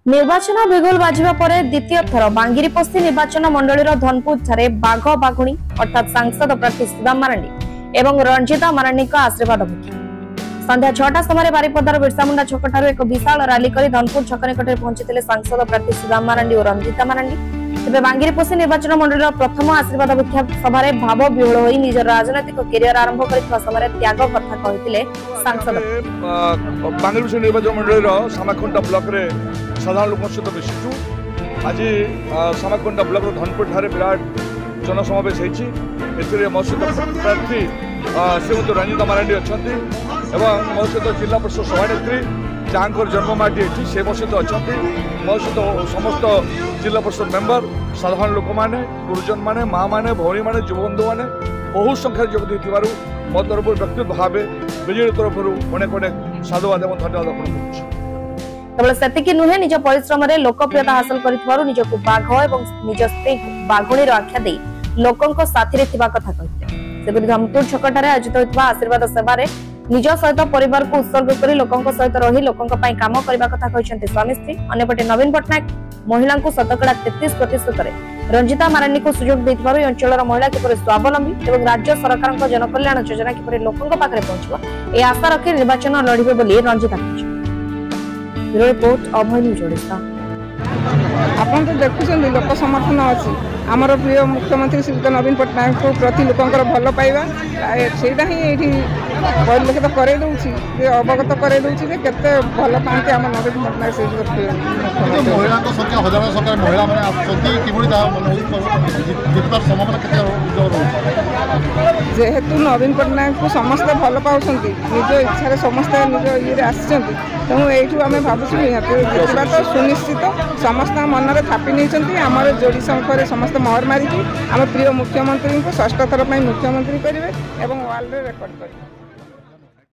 निर्वाचन बिगुल बाजिबा परे द्वितीय थर बांगिरीपोषी निर्वाचन मंडलीर धनपुर ठारे बाघ बाघुणी अर्थात सांसद प्रार्थी सुदाम मारांडी एवं रंजिता मारांडी आशीर्वाद भोगी संध्या 6टा समय बारिपदार बिरसामुंडा छकठार एक विशाल रैली कर धनपुर छक निकट पहुंची सांसद प्रार्थी सुदाम मारांडी और रंजिता मारांडी। तेज बांगिरीपोषी निर्वाचन मंडलीर प्रथम आशीर्वाद भिक्षा सभा भाव विह्वल हो निज राजनैतिक कैरियर आरंभ कर समय त्याग कथा कहते सांसद। बांगिरीपोषी निर्वाचन मंडलीर सामाखंडा ब्लॉक रे साधारण लोक सहित मिशु आज सामाखंडा ब्लॉक धनपुर ठारे विराट जनसमावेश होती मो सहित प्रार्थी श्रीमती रंजिता मारांडी अच्छा मो सहित जिला परिषद सभानेत्री जहाँ जन्ममाटी ये से मो सहित अच्छा मो सहित समस्त जिला परिषद मेंबर साधारण लोक मैंने गुरुजन मैंने माँ मैंने भौणी मैंने युवबंधु मैंने बहुत संख्यार जोग मो तरफ व्यक्तिगत भाव विजेडी तरफ अनेक अनेक साधुवाद और धन्यवाद अर्पण करुच्छी। केवल सेतिकी नुहे निज परिश्रम रे लोकप्रियता हासिल करिथवारु निजको बाघ एवं निज स्त्री बाघुणीर आख्या दे लोकंक साथी रे थिबा कथा कहिते सेबरी धमपुर छकटारे आयोजित होइतबा आशीर्वाद सेवा रे निज सहित परिवार को उत्सर्ग करी लोकंक सहित रही लोकंक पई काम करबा कथा कहिसेंती स्वामी स्त्री। अन्यपटे नवीन पटनायक महिला को शतकड़ा 33% रे रंजिता मारांडी को सुजोग दैथिबारु अंचलर महिला किपरि स्वावलंबी एवं राज्य सरकारक जनकल्याण योजना किपरि लोकंक पाखरे पहुंचबो ए आशा रखी निर्वाचन लढिबे बोली रंजिता कहछि। रिपोर्ट अभय न्यूज ओडिशा। आपन तो देखुछन लोक समर्थन अछि आमर प्रिय मुख्यमंत्री श्रीयुत नवीन पटनायक को प्रति लोकंकर भल पाइबा सेटा ही एठी परिलक्षित करे दउछि जे अवगत करे दउछि जे केते भल पांते आम नवीन पटनायक श्रीयुत महिला को संख्या हजार संख्या महिला माने आछंती किबोली दा मन जितबार संभावना केते रहउछि जेहेतु नवीन पटनायक को समस्त भल पाउछंती निज इच्छा रे समस्त निज ये आछंती तेणु एठू आम भावुँ जितवा तो सुनिश्चित समस्त मन में थापी नहीं आमर जोड़ी शंखर समस्त मोहर मारिकी आम प्रिय मुख्यमंत्री को षष्ठ थर मुख्यमंत्री करेंगे और वर्ल्ड रेकर्ड करेंगे।